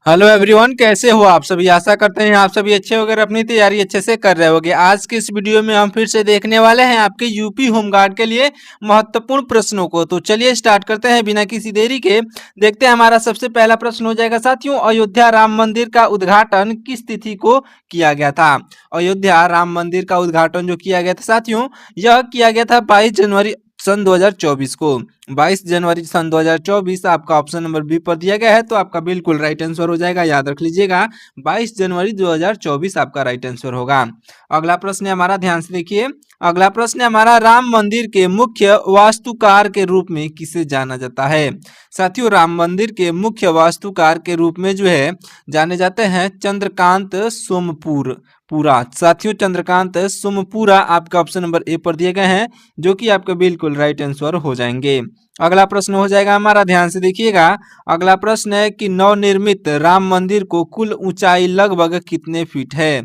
Hello everyone, कैसे हो आप सभी। आशा करते हैं आप सभी अच्छे होकर अपनी तैयारी अच्छे से कर रहे होगे। आज की इस वीडियो में हम फिर से देखने वाले हैं आपके यूपी होमगार्ड के लिए महत्वपूर्ण प्रश्नों को। तो चलिए स्टार्ट करते हैं बिना किसी देरी के। देखते हैं हमारा सबसे पहला प्रश्न हो जाएगा साथियों, अयोध्या राम मंदिर का उद्घाटन किस तिथि को किया गया था। अयोध्या राम मंदिर का उद्घाटन जो किया गया था साथियों, यह किया गया था 22 जनवरी सन 2024 को। 22 जनवरी सन 2024 आपका ऑप्शन नंबर बी पर दिया गया है, तो आपका बिल्कुल राइट आंसर हो जाएगा। याद रख लीजिएगा, 22 जनवरी 2024 आपका राइट आंसर होगा। अगला प्रश्न है हमारा, ध्यान से देखिए। अगला प्रश्न है हमारा, राम मंदिर के मुख्य वास्तुकार के रूप में किसे जाना जाता है। साथियों, राम मंदिर के मुख्य वास्तुकार के रूप में जो है जाने जाते हैं चंद्रकांत सोमपुर पूरा। साथियों, चंद्रकांत सोमपुरा आपका ऑप्शन नंबर ए पर दिए गए हैं, जो कि आपका बिल्कुल राइट आंसर हो जाएंगे। अगला प्रश्न हो जाएगा हमारा, ध्यान से देखिएगा। अगला प्रश्न है कि नवनिर्मित राम मंदिर को कुल ऊंचाई लगभग कितने फीट है।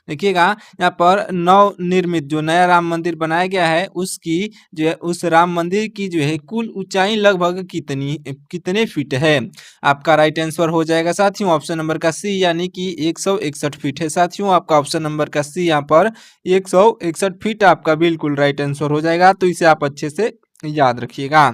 देखिएगा, यहाँ पर नवनिर्मित जो नया राम मंदिर बनाया गया है उसकी जो है, उस राम मंदिर की जो है कुल ऊंचाई लगभग कितने फीट है। आपका राइट आंसर हो जाएगा साथियों ऑप्शन नंबर का सी, यानी कि 161 फीट है। साथियों, आपका ऑप्शन नंबर का सी यहाँ पर 161 फीट आपका बिल्कुल राइट आंसर हो जाएगा। तो इसे आप अच्छे से याद रखिएगा।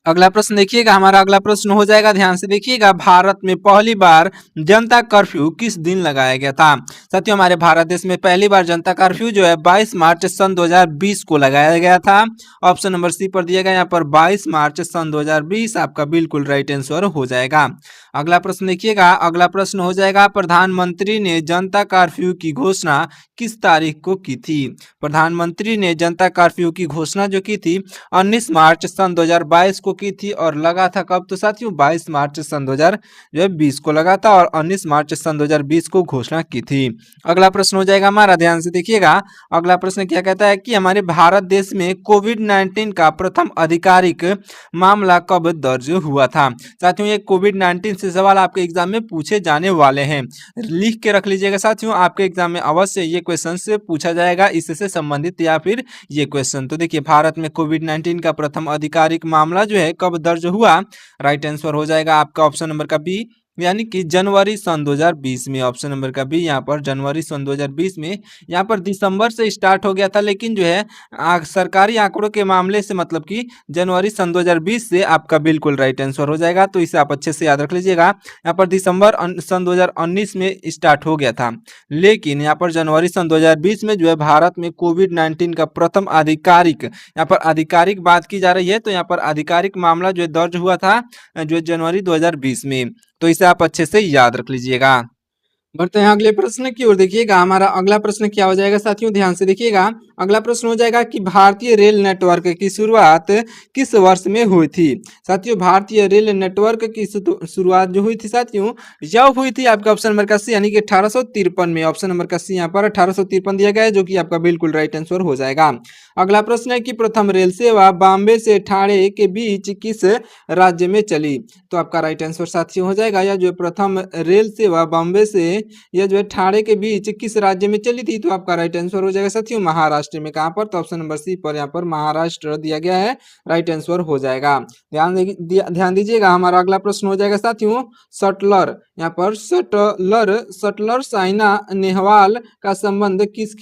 अगला प्रश्न देखिएगा, हमारा अगला प्रश्न हो जाएगा, ध्यान से देखिएगा। भारत में पहली बार जनता कर्फ्यू किस दिन लगाया गया था। साथियों, हमारे भारत देश में पहली बार जनता कर्फ्यू जो है 22 मार्च सन 2020 को लगाया गया था। ऑप्शन नंबर सी पर दिया गया यहाँ पर 22 मार्च सन 2020 आपका बिल्कुल राइट आंसर हो जाएगा। अगला प्रश्न देखिएगा, अगला प्रश्न हो जाएगा, प्रधानमंत्री ने जनता कर्फ्यू की घोषणा किस तारीख को की थी। प्रधानमंत्री ने जनता कर्फ्यू की घोषणा जो की थी 19 मार्च सन 2022 को की थी, और लगा था कब, तो साथियों 22 मार्च सन 2020 को लगा था, और 19 मार्च सन 2020 को घोषणा की थी। अगला प्रश्न हो जाएगा हमारा, ध्यान से देखिएगा। अगला प्रश्न क्या कहता है कि हमारे भारत देश में कोविड-19 का प्रथम आधिकारिक मामला कब दर्ज हुआ था। साथियों, ये कोविड-19 से सवाल आपके एग्जाम में पूछे जाने वाले हैं, लिख के रख लीजिएगा साथियों। आपके एग्जाम में अवश्य ये क्वेश्चन से पूछा जाएगा, इससे संबंधित या फिर ये क्वेश्चन। तो देखिए, भारत में कोविड-19 का प्रथम आधिकारिक मामला जो है कब दर्ज हुआ। राइट आंसर हो जाएगा आपका ऑप्शन नंबर का बी, यानी कि जनवरी सन 2020 में। ऑप्शन नंबर का बी यहाँ पर जनवरी सन 2020 में। यहाँ पर दिसंबर से स्टार्ट हो गया था, लेकिन जो है सरकारी आंकड़ों के मामले से मतलब कि जनवरी सन 2020 से आपका बिल्कुल राइट आंसर हो जाएगा। तो इसे आप अच्छे से याद रख लीजिएगा। यहाँ पर दिसंबर सन 2019 में स्टार्ट हो गया था, लेकिन यहाँ पर जनवरी सन 2020 में जो है भारत में कोविड-19 का प्रथम आधिकारिक, यहाँ पर आधिकारिक बात की जा रही है, तो यहाँ पर आधिकारिक मामला जो है दर्ज हुआ था जो है जनवरी 2020 में। तो इसे आप अच्छे से याद रख लीजिएगा। बढ़ते हैं अगले प्रश्न की ओर। देखिएगा, हमारा अगला प्रश्न क्या हो जाएगा साथियों, ध्यान से देखिएगा। अगला प्रश्न हो जाएगा कि भारतीय रेल नेटवर्क की शुरुआत किस वर्ष में हुई थी। साथियों, भारतीय रेल नेटवर्क की शुरुआत जो हुई थी साथियों, यह हुई थी आपका ऑप्शन नंबर का सी, यानी कि 1853 में। ऑप्शन नंबर का सी यहाँ पर 1853 दिया गया है, जो कि आपका बिल्कुल राइट आंसर हो जाएगा। अगला प्रश्न है कि प्रथम रेल सेवा बॉम्बे से ठाणे के बीच किस राज्य में चली। तो आपका राइट आंसर साथियों हो जाएगा, यह जो प्रथम रेल सेवा बॉम्बे से यह जो है ठाणे के बीच किस राज्य में चली थी। तो आपका राइट आंसर हो जाएगा साथियों महाराष्ट्र में। कहां पर, तो ऑप्शन नंबर सी पर यहाँ पर महाराष्ट्र दिया गया है, राइट आंसर हो जाएगा। ध्यान दीजिएगा, हमारा अगला प्रश्न हो जाएगा साथियों, शटलर। यहाँ पर शटलर साइना नेहवाल का संबंध किस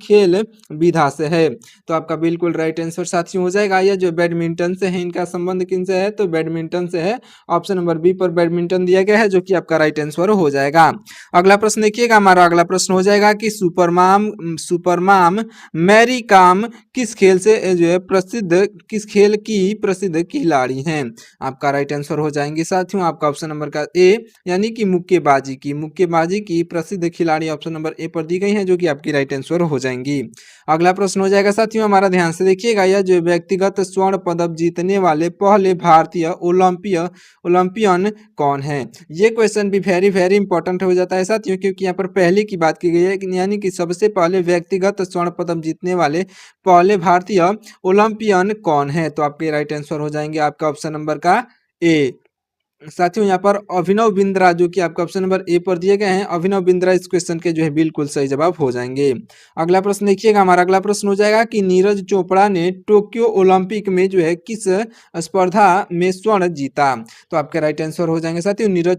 खेल विधा से है। तो आपका बिल्कुल राइट आंसर साथियों हो जाएगा, यह जो बैडमिंटन से है, इनका संबंध किन से है, तो बैडमिंटन से है। ऑप्शन नंबर बी पर बैडमिंटन दिया गया है, जो कि आपका राइट आंसर हो जाएगा। अगला प्रश्न देखिएगा, हमारा अगला प्रश्न हो जाएगा कि सुपरमाम मैरी कॉम किस खेल से जो है प्रसिद्ध, किस खेल की प्रसिद्ध खिलाड़ी हैं। आपका राइट आंसर हो जाएंगे साथियों आपका ऑप्शन नंबर का ए, यानी कि मुक्केबाजी की प्रसिद्ध खिलाड़ी ऑप्शन नंबर ए पर दी गई है, जो कि आपकी राइट आंसर हो जाएंगी। अगला प्रश्न हो जाएगा साथियों, हमारा ध्यान से देखिएगा, यह जो व्यक्तिगत स्वर्ण पदक जीतने वाले पहले भारतीय ओलंपियन कौन है। ये क्वेश्चन भी वेरी वेरी इंपॉर्टेंट हो जाता है साथियों, क्योंकि यहाँ पर पहले की बात की गई है, यानी कि सबसे पहले व्यक्तिगत स्वर्ण पदक जीतने वाले पहले भारतीय ओलंपियन कौन है। तो आपके राइट आंसर हो जाएंगे आपका ऑप्शन नंबर का ए, साथियों यहाँ पर अभिनव बिंद्रा जो कि आपका ऑप्शन नंबर ए पर दिए गए हैं, अभिनव बिंद्रा इस क्वेश्चन के जो है बिल्कुल सही जवाब हो जाएंगे। अगला प्रश्न देखिएगा, हमारा अगला प्रश्न हो जाएगा कि नीरज चोपड़ा ने टोक्यो ओलंपिक में जो है किस स्पर्धा में स्वर्ण जीता। तो आपके राइट आंसर हो जाएंगे साथियों, नीरज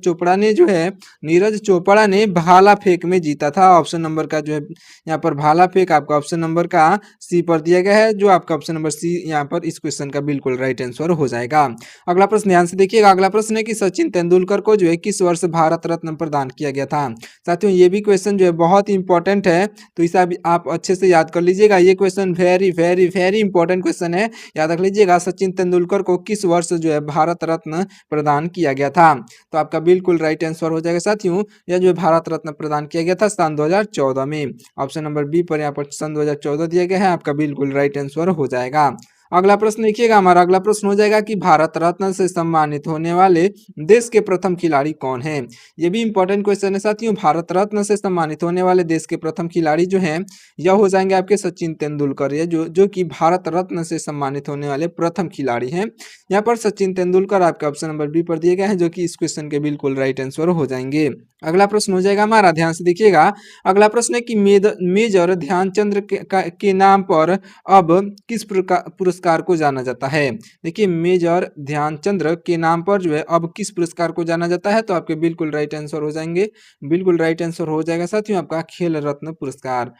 चोपड़ा ने भाला फेंक में जीता था। ऑप्शन नंबर का जो है यहाँ पर भाला फेंक आपका ऑप्शन नंबर का सी पर दिया गया है, जो आपका ऑप्शन नंबर सी यहाँ पर इस क्वेश्चन का बिल्कुल राइट आंसर हो जाएगा। अगला प्रश्न ध्यान से देखिएगा, अगला प्रश्न है कि सचिन तेंदुलकर को जो है किस वर्ष भारत रत्न प्रदान किया गया था। साथियों ये भी क्वेश्चन जो है बहुत इंपॉर्टेंट है, तो इसे आप अच्छे से याद कर लीजिएगा। ये question very very very important question है, याद रख लीजिएगा। सचिन तेंदुलकर को किस वर्ष जो है भारत रत्न प्रदान किया गया था। तो आपका बिल्कुल राइट आंसर हो जाएगा साथियों, यह जो है भारत रत्न प्रदान किया गया था सन 2014 में। ऑप्शन नंबर बी पर यहाँ पर सन 2014 दिया गया है, आपका बिल्कुल राइट आंसर हो जाएगा। अगला प्रश्न देखिएगा, हमारा अगला प्रश्न हो जाएगा कि भारत रत्न से सम्मानित होने वाले देश के प्रथम खिलाड़ी कौन हैं। ये भी इंपॉर्टेंट क्वेश्चन है साथियों। भारत रत्न से सम्मानित होने वाले देश के प्रथम खिलाड़ी जो हैं यह हो जाएंगे आपके सचिन तेंदुलकर, ये जो कि भारत रत्न से सम्मानित होने वाले प्रथम खिलाड़ी हैं। यहाँ पर सचिन तेंदुलकर आपके ऑप्शन नंबर बी पर दिए गए हैं, जो कि इस क्वेश्चन के बिल्कुल राइट आंसर हो जाएंगे। अगला प्रश्न हो जाएगा हमारा, ध्यान से देखिएगा। अगला प्रश्न है कि मेजर ध्यानचंद के नाम पर अब किस पुरस्कार को जाना जाता है। देखिए मेजर ध्यानचंद के नाम पर जो है अब किस पुरस्कार को जाना जाता है। तो आपके बिल्कुल राइट आंसर हो जाएंगे, बिल्कुल राइट आंसर हो जाएगा साथियों आपका खेल रत्न पुरस्कार।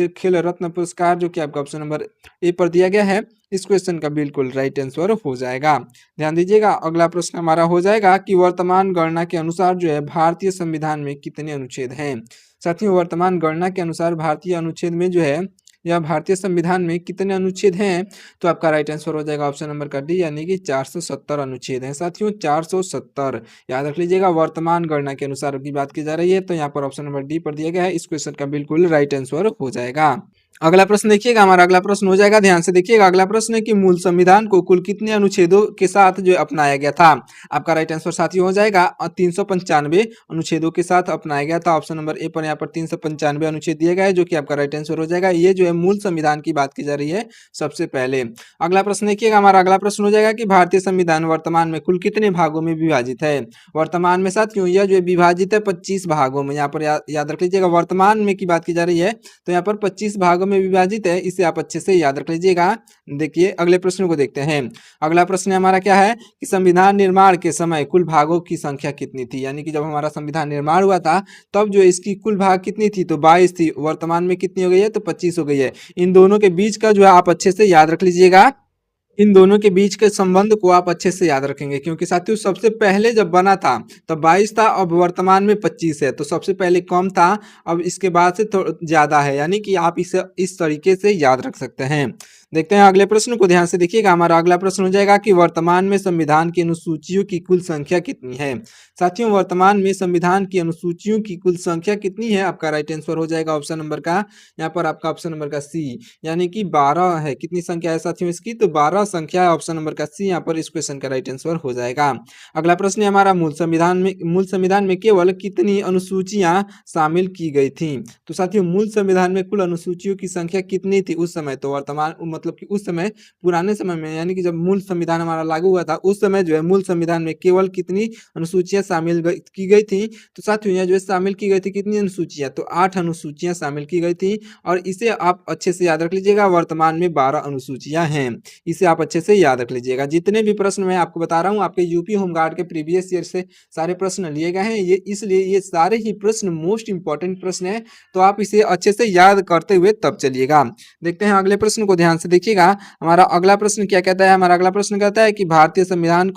खेल रत्न पुरस्कार जो कि आपका ऑप्शन नंबर ए पर दिया गया है, इस क्वेश्चन का बिल्कुल राइट आंसर हो जाएगा। ध्यान दीजिएगा, अगला प्रश्न हमारा हो जाएगा कि वर्तमान गणना के अनुसार जो है भारतीय संविधान में कितने अनुच्छेद हैं। साथियों वर्तमान गणना के अनुसार भारतीय अनुच्छेद में जो है या भारतीय संविधान में कितने अनुच्छेद हैं। तो आपका राइट आंसर हो जाएगा ऑप्शन नंबर का डी, यानी कि 470 अनुच्छेद हैं साथियों, 470। याद रख लीजिएगा, वर्तमान गणना के अनुसार की बात की जा रही है, तो यहाँ पर ऑप्शन नंबर डी पर दिया गया है, इस क्वेश्चन का बिल्कुल राइट आंसर हो जाएगा। अगला प्रश्न देखिएगा, हमारा अगला प्रश्न हो जाएगा, ध्यान से देखिएगा। अगला प्रश्न है कि मूल संविधान को कुल कितने अनुच्छेदों के साथ जो अपनाया गया था। आपका राइट आंसर साथियों हो जाएगा 395 अनुच्छेदों के साथ अपनाया गया था। ऑप्शन नंबर ए पर यहाँ पर 395 अनुच्छेद दिए गए, जो कि आपका राइट आंसर हो जाएगा। ये जो है मूल संविधान की बात की जा रही है सबसे पहले। अगला प्रश्न देखिएगा, हमारा अगला प्रश्न हो जाएगा कि भारतीय संविधान वर्तमान में कुल कितने भागों में विभाजित है। वर्तमान में साथियों यह जो है विभाजित है 25 भागों में। यहाँ पर याद रख लीजिएगा, वर्तमान में की बात की जा रही है, तो यहाँ पर 25 भागों में विभाजित है, इसे आप अच्छे से याद रख लीजिएगा। देखिए अगले प्रश्न को देखते हैं। अगला प्रश्न हमारा क्या है कि संविधान निर्माण के समय कुल भागों की संख्या कितनी थी। यानी कि जब हमारा संविधान निर्माण हुआ था तब जो इसकी कुल भाग कितनी थी, तो 22 थी। वर्तमान में कितनी हो गई है, तो 25 हो गई है। इन दोनों के बीच का जो है आप अच्छे से याद रख लीजिएगा, इन दोनों के बीच के संबंध को आप अच्छे से याद रखेंगे, क्योंकि साथियों सबसे पहले जब बना था तब 22 था, अब वर्तमान में 25 है। तो सबसे पहले कम था, अब इसके बाद से ज्यादा है, यानी कि आप इसे इस तरीके से याद रख सकते हैं। देखते हैं अगले प्रश्न को, ध्यान से देखिएगा। हमारा अगला प्रश्न हो जाएगा कि वर्तमान में संविधान की अनुसूचियों की कुल संख्या कितनी है। साथियों वर्तमान में संविधान की अनुसूचियों की कुल संख्या कितनी है। आपका राइट आंसर हो जाएगा ऑप्शन नंबर का, यहाँ पर आपका ऑप्शन नंबर का सी, यानी कि 12 है। कितनी संख्या है साथियों इसकी, तो 12 संख्या है। ऑप्शन नंबर का सी यहाँ पर इस क्वेश्चन का राइट आंसर हो जाएगा। अगला प्रश्न है हमारा, मूल संविधान में केवल कितनी अनुसूचियां शामिल की गई थी। तो साथियों मूल संविधान में कुल अनुसूचियों की संख्या कितनी थी उस समय, तो वर्तमान मतलब कि उस समय पुराने समय में, यानी कि जब मूल संविधान हमारा लागू हुआ था उस समय जो है मूल संविधान में केवल कितनी अनुसूचियां शामिल की गई थी। तो साथियों यहाँ जो है शामिल की गई थी कितनी अनुसूचियां, तो 8 अनुसूचियां शामिल की गई थी। और इसे आप अच्छे से याद रख लीजिएगा, वर्तमान में 12 अनुसूचियां हैं, इसे आप अच्छे से याद रख लीजिएगा। जितने भी प्रश्न मैं आपको बता रहा हूँ आपके यूपी होमगार्ड के प्रीवियस ईयर से सारे प्रश्न लिए गए हैं, ये इसलिए ये सारे ही प्रश्न मोस्ट इंपॉर्टेंट प्रश्न है, तो आप इसे अच्छे से याद करते हुए तब चलिएगा। देखते हैं अगले प्रश्न को, ध्यान से देखिएगा। हमारा अगला प्रश्न क्या कहता है, हमारा अगला प्रश्न कहता है कि भारतीय संविधान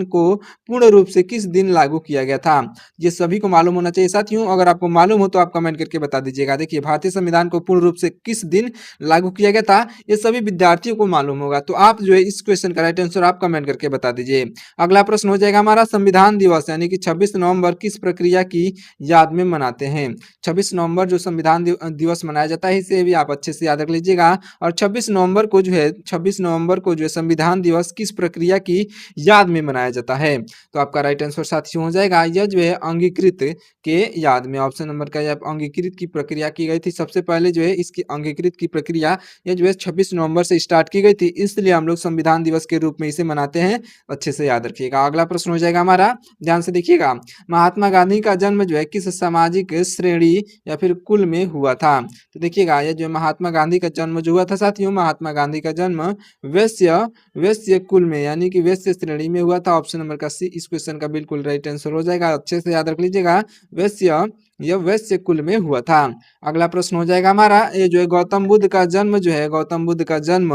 को पूर्ण रूप से किस दिन लागू किया गया था। ये सभी को मालूम होना चाहिए साथियों, अगर आपको मालूम हो तो आप कमेंट करके बता दीजिएगा। देखिए भारतीय संविधान को पूर्ण रूप से किस दिन लागू किया गया था, ये सभी विद्यार्थियों को मालूम होगा, तो आप जो है इस क्वेश्चन का राइट आंसर आप कमेंट करके बता दीजिए। अगला प्रश्न हो जाएगा हमारा, संविधान दिवस यानी कि 26 नवंबर किस प्रक्रिया की याद में मनाते हैं। 26 नवंबर जो संविधान दिवस मनाया जाता है, इसे भी आप अच्छे से याद रख लीजिएगा। और 26 नवंबर को जो है संविधान दिवस किस प्रक्रिया की याद में मनाया जाता है? तो आपका राइट आंसर साथियों हो जाएगा यह जो है अंगीकृत के याद में। ऑप्शन नंबर का यह अंगीकृत की प्रक्रिया की गई थी। सबसे पहले जो है इसकी अंगीकृत की प्रक्रिया ये जो है 26 नवंबर से स्टार्ट की गई थी, इसलिए हम लोग संविधान दिवस के रूप में इसे मनाते हैं। अच्छे से याद रखिएगा। अगला प्रश्न हो जाएगा हमारा, ध्यान से देखिएगा। महात्मा गांधी का जन्म जो है किस सामाजिक श्रेणी या फिर कुल में हुआ था? तो देखिएगा ये जो महात्मा गांधी का जन्म जो हुआ था साथियों, महात्मा गांधी का जन्म वैश्य वैश्य कुल में यानी कि वैश्य श्रेणी में हुआ था। ऑप्शन नंबर का सी इस क्वेश्चन का बिल्कुल राइट आंसर हो जाएगा। अच्छे से याद रख लीजिएगा, वैश्य यह वैश्य कुल में हुआ था। अगला प्रश्न हो जाएगा हमारा, ये जो है गौतम बुद्ध का जन्म जो है, गौतम बुद्ध का जन्म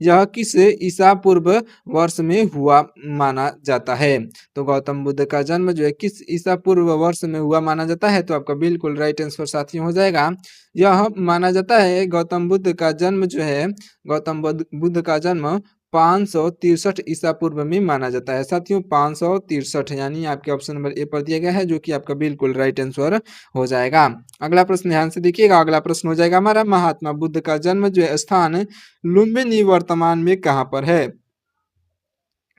यह किस ईसा पूर्व वर्ष में हुआ माना जाता है? तो गौतम बुद्ध का जन्म जो है किस ईसा पूर्व वर्ष में हुआ माना जाता है? तो आपका बिल्कुल राइट आंसर साथियों हो जाएगा, यह माना जाता है गौतम बुद्ध का जन्म जो है, गौतम बुद्ध का जन्म 563 ईसा पूर्व में माना जाता है साथियों। 563 यानी आपके ऑप्शन नंबर ए पर दिया गया है, जो कि आपका बिल्कुल राइट आंसर हो जाएगा। अगला प्रश्न ध्यान से देखिएगा। अगला प्रश्न हो जाएगा हमारा, महात्मा बुद्ध का जन्म जो है स्थान लुम्बिनी वर्तमान में कहाँ पर है?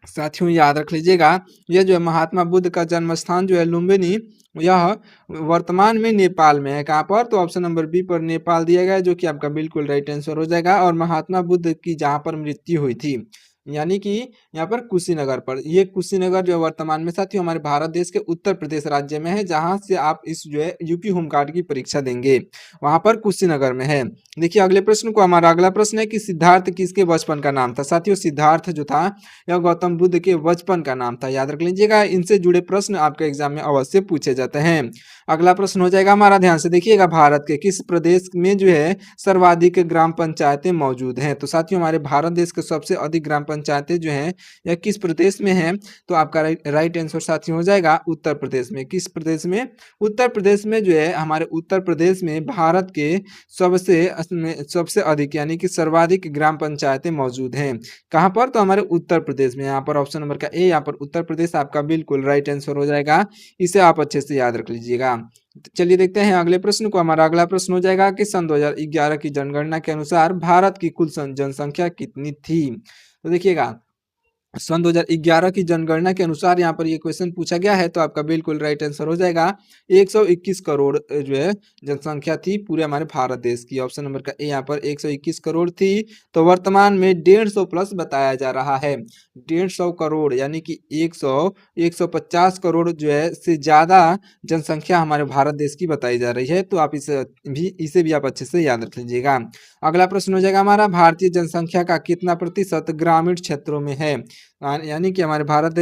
साथियों याद रख लीजिएगा, यह जो है महात्मा बुद्ध का जन्म स्थान जो है लुम्बिनी, यह वर्तमान में नेपाल में है। कहाँ पर? तो ऑप्शन नंबर बी पर नेपाल दिया गया है, जो कि आपका बिल्कुल राइट आंसर हो जाएगा। और महात्मा बुद्ध की जहाँ पर मृत्यु हुई थी यानी कि यहाँ पर कुशीनगर पर, ये कुशीनगर जो वर्तमान में साथियों हमारे भारत देश के उत्तर प्रदेश राज्य में है, जहाँ से आप इस जो है यूपी होमगार्ड की परीक्षा देंगे, वहां पर कुशीनगर में है। देखिए अगले प्रश्न को, हमारा अगला प्रश्न है कि सिद्धार्थ किसके बचपन का नाम था? साथियों सिद्धार्थ जो था यह गौतम बुद्ध के बचपन का नाम था। याद रख लीजिएगा, इनसे जुड़े प्रश्न आपके एग्जाम में अवश्य पूछे जाते हैं। अगला प्रश्न हो जाएगा हमारा, ध्यान से देखिएगा, भारत के किस प्रदेश में जो है सर्वाधिक ग्राम पंचायतें मौजूद हैं? तो साथियों हमारे भारत देश के सबसे अधिक ग्राम पंचायतें जो हैं यह किस प्रदेश में है? तो आपका राइट आंसर साथियों हो जाएगा उत्तर प्रदेश में। किस प्रदेश में? उत्तर प्रदेश में जो है, हमारे उत्तर प्रदेश में भारत के सबसे अधिक यानी कि सर्वाधिक ग्राम पंचायतें मौजूद हैं। कहाँ पर? तो हमारे उत्तर प्रदेश में। यहाँ पर ऑप्शन नंबर का ए, यहाँ पर उत्तर प्रदेश आपका बिल्कुल राइट आंसर हो जाएगा। इसे आप अच्छे से याद रख लीजिएगा। चलिए देखते हैं अगले प्रश्न को। हमारा अगला प्रश्न हो जाएगा कि सन 2011 की जनगणना के अनुसार भारत की कुल जनसंख्या कितनी थी? तो देखिएगा सन 2011 की जनगणना के अनुसार यहाँ पर ये क्वेश्चन पूछा गया है, तो आपका बिल्कुल राइट आंसर हो जाएगा 121 करोड़ जो है जनसंख्या थी पूरे हमारे भारत देश की। ऑप्शन नंबर का ए यहाँ पर 121 करोड़ थी। तो वर्तमान में 150 प्लस बताया जा रहा है। 150 करोड़ यानी कि 150 करोड़ जो है से ज्यादा जनसंख्या हमारे भारत देश की बताई जा रही है। तो आप इसे भी आप अच्छे से याद रख लीजिएगा। अगला प्रश्न हो जाएगा हमारा, भारतीय जनसंख्या का कितना प्रतिशत ग्रामीण क्षेत्रों में है? यानी कि हमारे भारत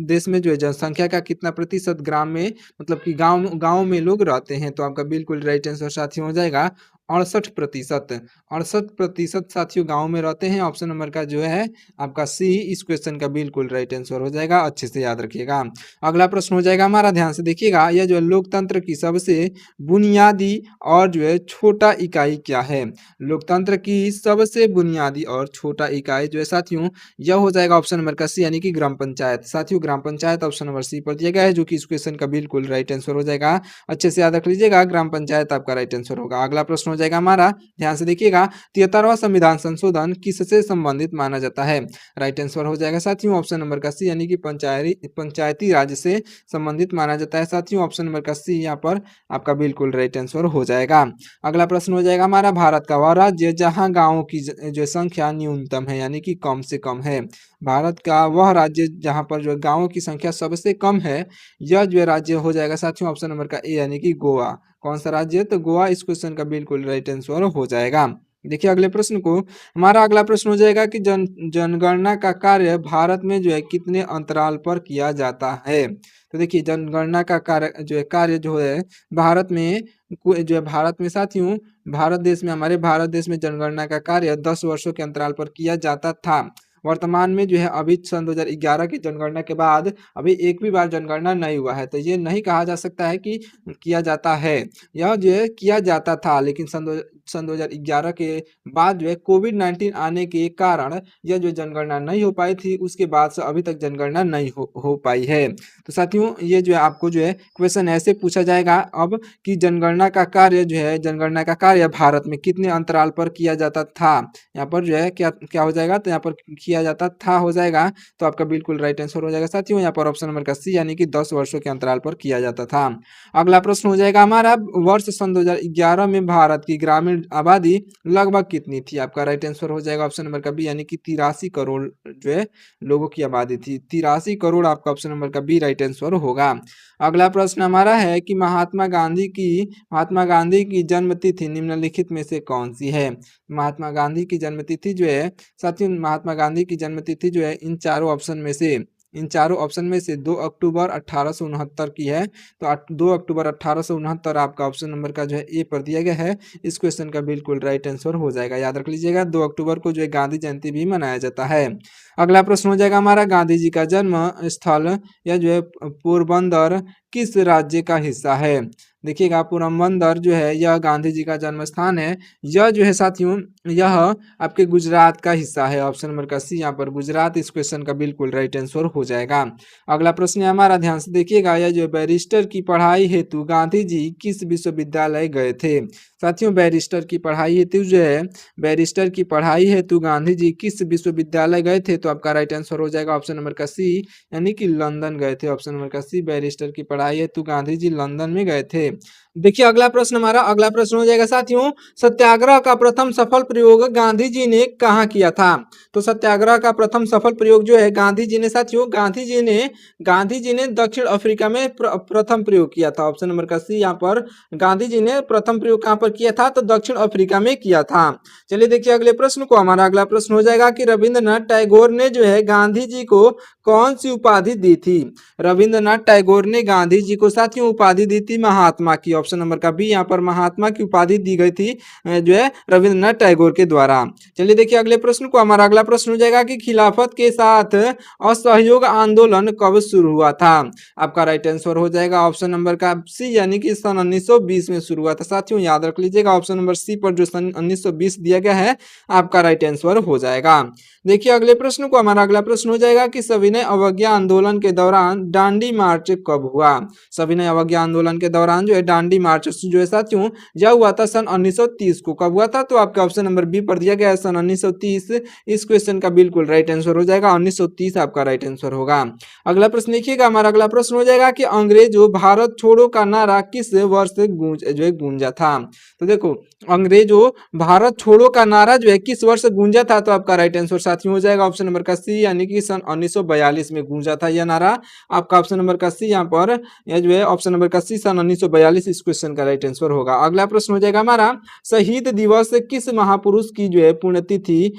देश में जो है जनसंख्या का कितना प्रतिशत ग्राम में, मतलब कि गांव गांव में लोग रहते हैं? तो आपका बिल्कुल राइट आंसर साथियों हो जाएगा 68%। 68% साथियों गांव में रहते हैं। ऑप्शन नंबर का जो है आपका सी इस क्वेश्चन का बिल्कुल राइट आंसर हो जाएगा। अच्छे से याद रखिएगा। अगला प्रश्न हो जाएगा हमारा, ध्यान से देखिएगा, यह जो है लोकतंत्र की सबसे बुनियादी और जो है छोटा इकाई क्या है? लोकतंत्र की सबसे बुनियादी और छोटा इकाई जो है साथियों यह हो जाएगा ऑप्शन नंबर का सी यानी कि ग्राम पंचायत। साथियों ग्राम पंचायत ऑप्शन नंबर सी पर दिया गया है, जो कि इस क्वेश्चन का बिल्कुल राइट आंसर हो जाएगा। अच्छे से याद रख लीजिएगा, ग्राम पंचायत आपका राइट आंसर होगा। अगला प्रश्न हो जाएगा हमारा, ध्यान से देखिएगा, 73वां संविधान संशोधन किससे संबंधित माना जाता है? राइट आंसर हो जाएगा साथियों ऑप्शन नंबर का सी यानी कि पंचायती राज से संबंधित माना जाता है। साथियों ऑप्शन नंबर का सी यहाँ पर आपका बिल्कुल राइट आंसर हो जाएगा। अगला प्रश्न हो जाएगा हमारा, भारत का वह राज्य जहाँ गाँवों की जो संख्या न्यूनतम है यानी कि कम से कम है। भारत का वह राज्य जहाँ पर जो गाँवों की संख्या सबसे कम है, यह जो राज्य हो जाएगा साथियों ऑप्शन नंबर का ए यानी कि गोवा। कौन सा राज्य है? तो गोवा इस क्वेश्चन का बिल्कुल राइट आंसर हो जाएगा। देखिए अगले प्रश्न को, हमारा अगला प्रश्न हो जाएगा कि जनगणना का कार्य भारत में जो है कितने अंतराल पर किया जाता है? तो देखिए जनगणना का कार्य जो है भारत में जो है भारत में साथियों हमारे भारत देश में जनगणना का कार्य 10 वर्षों के अंतराल पर किया जाता था। वर्तमान में जो है अभी सन 2011 की जनगणना के बाद अभी एक भी बार जनगणना नहीं हुआ है, तो ये नहीं कहा जा सकता है कि किया जाता है। यह जो है किया जाता था, लेकिन सन 2011 के बाद जो है कोविड-19 आने के कारण यह जो जनगणना नहीं हो पाई थी, उसके बाद से अभी तक जनगणना नहीं हो पाई है। तो साथियों ये जो है आपको जो है क्वेश्चन ऐसे पूछा जाएगा अब कि जनगणना का कार्य भारत में कितने अंतराल पर किया जाता था? यहाँ पर जो है क्या क्या हो जाएगा? तो यहाँ पर किया जाता था हो जाएगा, तो आपका बिल्कुल राइट आंसर हो जाएगा साथियों। यहाँ पर ऑप्शन नंबर का सी यानी कि 10 वर्षों के अंतराल पर किया जाता था। अगला प्रश्न हो जाएगा हमारा, वर्ष सन 2011 में भारत की ग्रामीण आबादी लगभग कितनी थी? आपका राइट आंसर हो जाएगा ऑप्शन नंबर का बी यानी कि 83 करोड़ जो है लोगों की आबादी थी। 83 करोड़ आपका ऑप्शन नंबर का बी राइट आंसर होगा। अगला प्रश्न हमारा है कि महात्मा गांधी की जन्म तिथि निम्नलिखित में से कौन सी है? महात्मा गांधी की जन्म तिथि जो है साथियों, महात्मा गांधी की जन्म तिथि जो है इन चारों ऑप्शन में से 2 अक्टूबर 1869 की है। तो 2 अक्टूबर 1869 आपका ऑप्शन नंबर का जो है ए पर दिया गया है। इस क्वेश्चन का बिल्कुल राइट आंसर हो जाएगा। याद रख लीजिएगा 2 अक्टूबर को जो है गांधी जयंती भी मनाया जाता है। अगला प्रश्न हो जाएगा हमारा, गांधी जी का जन्म स्थल या जो है पोरबंदर किस राज्य का हिस्सा है? देखिएगा पोरबंदर जो है यह गांधी जी का जन्म स्थान है। यह जो है साथियों यह आपके गुजरात का हिस्सा है। ऑप्शन नंबर का सी यहाँ पर गुजरात इस क्वेश्चन का बिल्कुल राइट आंसर हो जाएगा। अगला प्रश्न है हमारा, ध्यान से देखिएगा, यह जो बैरिस्टर की पढ़ाई हेतु गांधी जी किस विश्वविद्यालय गए थे? साथियों बैरिस्टर की पढ़ाई हेतु गांधी जी किस विश्वविद्यालय गए थे? तो आपका राइट आंसर हो जाएगा ऑप्शन नंबर का सी यानी कि लंदन गए थे। ऑप्शन नंबर का सी, बैरिस्टर की पढ़ाई हेतु गांधी जी लंदन में गए थे। देखिए अगला प्रश्न हो जाएगा साथियों, सत्याग्रह का प्रथम सफल प्रयोग गांधी जी ने कहाँ किया था? तो सत्याग्रह का प्रथम सफल प्रयोग जो है गांधी जी ने दक्षिण अफ्रीका में प्रथम प्रयोग किया था। ऑप्शन नंबर का सी यहाँ पर गांधी जी ने प्रथम प्रयोग कहाँ पर किया था? तो दक्षिण अफ्रीका में किया था। चलिए देखिए अगले प्रश्न को, हमारा अगला प्रश्न हो जाएगा कि रविंद्रनाथ टैगोर ने जो है गांधी जी को कौन सी उपाधि दी थी? रविंद्रनाथ टैगोर ने गांधी जी को साथियों उपाधि दी थी महात्मा की। ऑप्शन नंबर का बी यहाँ पर महात्मा की उपाधि दी गई थी जो है रविंद्रनाथ टैगोर के द्वारा। चलिए देखिए अगले प्रश्न को, हमारा अगला प्रश्न हो जाएगा कि खिलाफत के साथ असहयोग आंदोलन कब शुरू हुआ था? आपका राइट आंसर हो जाएगा ऑप्शन नंबर का सी यानी कि सन 1920 में शुरू हुआ था। साथियों याद रख लीजिएगा ऑप्शन नंबर सी पर जो सन 1920 दिया गया है आपका राइट आंसर हो जाएगा। देखिए अगले प्रश्न को, हमारा अगला प्रश्न हो जाएगा कि सविनय अवज्ञा आंदोलन के दौरान दांडी मार्च कब हुआ? सविनय अवज्ञा आंदोलन के दौरान जो है दांडी मार्च जो है साथियों यह हुआ था सन 1930 को। कब हुआ था? तो आपका ऑप्शन नंबर बी पर दिया गया है सन 1930। इस क्वेश्चन का बिल्कुल राइट आंसर हो जाएगा 1930 आपका राइट आंसर होगा। अगला प्रश्न देखिएगा, हमारा अगला प्रश्न हो जाएगा कि अंग्रेजों भारत छोड़ो का नारा किस वर्ष गूंजा था? तो देखो अंग्रेजों भारत छोड़ो का नारा जो है किस वर्ष गूंजा था? तो आपका राइट आंसर साथियों हो जाएगा ऑप्शन नंबर का सी यानी कि सन 1942 में गूंजा था यह नारा। आपका ऑप्शन नंबर का सी यहाँ पर यह जो है ऑप्शन नंबर का सी सन 1942 इस क्वेश्चन का राइट आंसर होगा। अगला प्रश्न हो जाएगा हमारा, शहीद दिवस किस महापुरुष की जो है पुण्यतिथि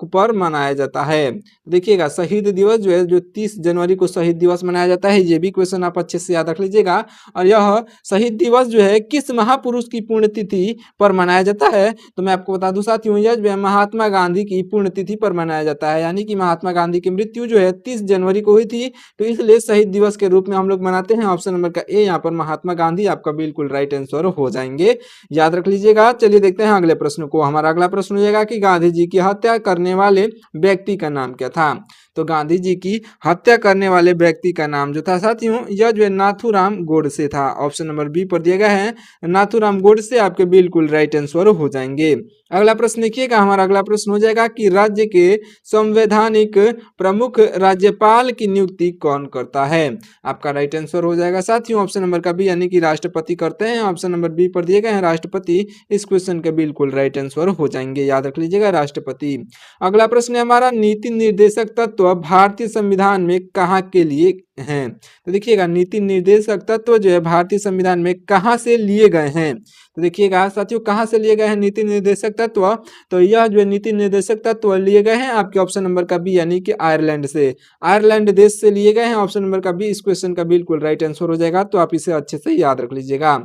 पर मनाया जाता है? देखिएगा शहीद दिवस जो है जो 30 जनवरी को शहीद दिवस मनाया जाता है, ये भी क्वेश्चन आप अच्छे से याद रख लीजिएगा। और यह शहीद दिवस जो है किस महापुरुष की पुण्यतिथि पर मनाया जाता है? तो मैं आपको बता दूं साथियों यह जो है महात्मा गांधी की पुण्यतिथि पर मनाया जाता है, यानी कि महात्मा गांधी की मृत्यु जो है 30 जनवरी को हुई थी, तो इसलिए शहीद दिवस के रूप में हम लोग मनाते हैं। ऑप्शन नंबर का ए यहाँ पर महात्मा गांधी आपका बिल्कुल राइट आंसर हो जाएंगे, याद रख लीजिएगा। चलिए देखते हैं अगले प्रश्न को, हमारा अगला प्रश्न हो जाएगा कि गांधी जी की हत्या करने वाले व्यक्ति का नाम क्या था? तो गांधी जी की हत्या करने वाले व्यक्ति का नाम जो था साथियों यह जो है नाथूराम गोडसे था। ऑप्शन नंबर बी पर दिया गया है नाथूराम गोडसे आपके बिल्कुल राइट आंसर हो जाएंगे। अगला प्रश्न देखिएगा, हमारा अगला प्रश्न हो जाएगा कि राज्य के संवैधानिक प्रमुख राज्यपाल की नियुक्ति कौन करता है? आपका राइट आंसर हो जाएगा साथियों ऑप्शन नंबर का बी यानी कि राष्ट्रपति करते हैं। ऑप्शन नंबर बी पर दिए गए हैं राष्ट्रपति, इस क्वेश्चन के बिल्कुल राइट आंसर हो जाएंगे, याद रख लीजिएगा राष्ट्रपति। अगला प्रश्न है हमारा, नीति निर्देशक तत्व भारतीय संविधान में कहाँ के लिए हैं? तो देखिएगा नीति निर्देशक तत्व जो है भारतीय संविधान में कहाँ से लिए गए हैं? तो देखिएगा साथियों कहाँ से लिए गए हैं नीति निर्देशक तत्व? तो यह जो नीति निर्देशक तत्व लिए गए हैं आपके ऑप्शन नंबर का बी यानी कि आयरलैंड से, आयरलैंड देश से लिए गए हैं। ऑप्शन नंबर का बी इस क्वेश्चन का बिल्कुल राइट आंसर हो जाएगा, तो आप इसे अच्छे से याद रख लीजिएगा।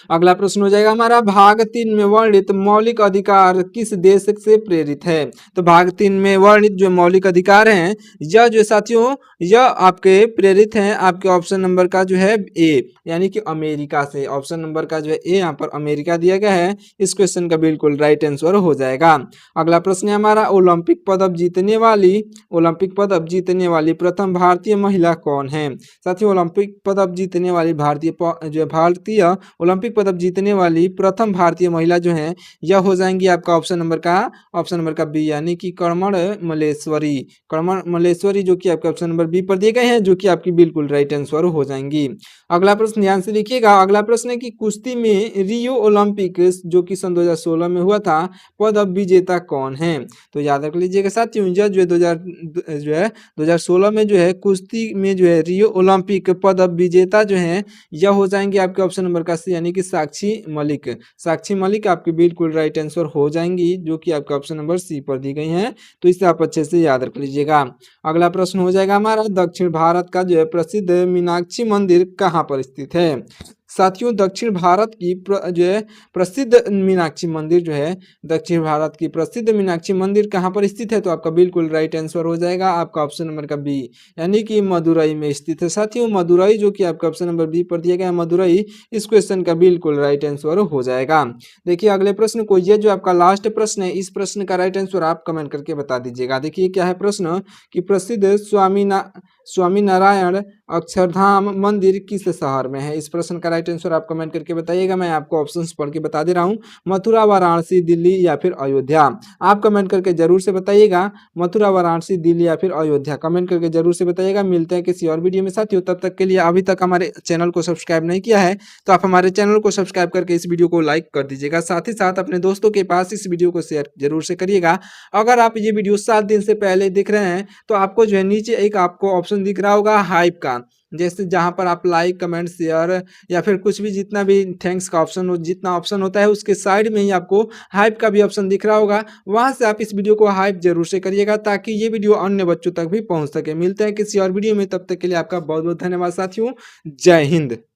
अगला प्रश्न हो जाएगा हमारा, भाग 3 में वर्णित मौलिक अधिकार किस देश से प्रेरित है? तो भाग 3 में वर्णित जो मौलिक अधिकार हैं, यह जो साथियों, यह आपके प्रेरित हैं आपके ऑप्शन नंबर का जो है ए, यानी कि अमेरिका से। ऑप्शन नंबर का जो है ए, यहाँ पर अमेरिका दिया गया है। इस क्वेश्चन का बिल्कुल राइट आंसर हो जाएगा। अगला प्रश्न है हमारा, ओलंपिक पदक जीतने वाली प्रथम भारतीय महिला कौन है? साथियों, ओलंपिक पदक जीतने वाली भारतीय ओलंपिक पदक जीतने वाली प्रथम भारतीय महिला जो है, यह हो जाएंगी आपका ऑप्शन नंबर का बी, यानी कि कर्मण मल्लेश्वरी, जो कि आपके ऑप्शन नंबर बी पर दिए गए हैं, जो कि आपकी बिल्कुल राइट आंसर हो जाएंगी। अगला प्रश्न ध्यान से देखिएगा। अगला प्रश्न है कि कुश्ती में रियो ओलंपिक जो कि सन 2016 में हुआ था, पदक विजेता कौन है? तो याद रख लीजिएगा साथियों, यह जो है 2016 में जो है कुश्ती में जो है रियो ओलंपिक पदक विजेता जो है, यह हो जाएंगे आपके ऑप्शन नंबर का सी, यानी कि साक्षी मलिक आपके बिल्कुल राइट आंसर हो जाएंगी, जो कि आपके ऑप्शन नंबर सी पर दी गई हैं। तो इसे आप अच्छे से याद रख लीजिएगा। अगला प्रश्न हो जाएगा हमारा, दक्षिण भारत का जो है प्रसिद्ध मीनाक्षी मंदिर कहाँ पर स्थित है? साथियों, दक्षिण भारत की जो है प्रसिद्ध मीनाक्षी मंदिर जो है, दक्षिण भारत की प्रसिद्ध मीनाक्षी मंदिर कहाँ पर स्थित है? तो आपका बिल्कुल राइट आंसर हो जाएगा आपका ऑप्शन नंबर का बी, यानी कि मदुरई में स्थित है। साथियों, मदुरई जो कि आपका ऑप्शन नंबर बी पर दिया गया है, मदुरई, इस क्वेश्चन का बिल्कुल राइट आंसर हो जाएगा। देखिए अगले प्रश्न को, ये जो आपका लास्ट प्रश्न है, इस प्रश्न का राइट आंसर आप कमेंट करके बता दीजिएगा। देखिए क्या है प्रश्न, कि प्रसिद्ध स्वामी नारायण अक्षरधाम मंदिर किस शहर में है? इस प्रश्न का राइट आंसर आप कमेंट करके बताइएगा। मैं आपको ऑप्शंस पढ़ के बता दे रहा हूँ, मथुरा, वाराणसी, दिल्ली या फिर अयोध्या। आप कमेंट करके जरूर से बताइएगा, मथुरा, वाराणसी, दिल्ली या फिर अयोध्या, कमेंट करके जरूर से बताइएगा। मिलते हैं किसी और वीडियो में साथियों, तब तक के लिए अभी तक हमारे चैनल को सब्सक्राइब नहीं किया है तो आप हमारे चैनल को सब्सक्राइब करके इस वीडियो को लाइक कर दीजिएगा। साथ ही साथ अपने दोस्तों के पास इस वीडियो को शेयर जरूर से करिएगा। अगर आप ये वीडियो 7 दिन से पहले देख रहे हैं तो आपको जो है नीचे एक आपको ऑप्शन दिख रहा होगा हाइप का, जैसे जहां पर आप लाइक, कमेंट, शेयर या फिर कुछ भी जितना भी थैंक्स का ऑप्शन हो, जितना ऑप्शन होता है उसके साइड में ही आपको हाइप का भी ऑप्शन दिख रहा होगा। वहां से आप इस वीडियो को हाइप जरूर से करिएगा ताकि ये वीडियो अन्य बच्चों तक भी पहुंच सके। मिलते हैं किसी और वीडियो में, तब तक के लिए आपका बहुत बहुत धन्यवाद साथियों। जय हिंद।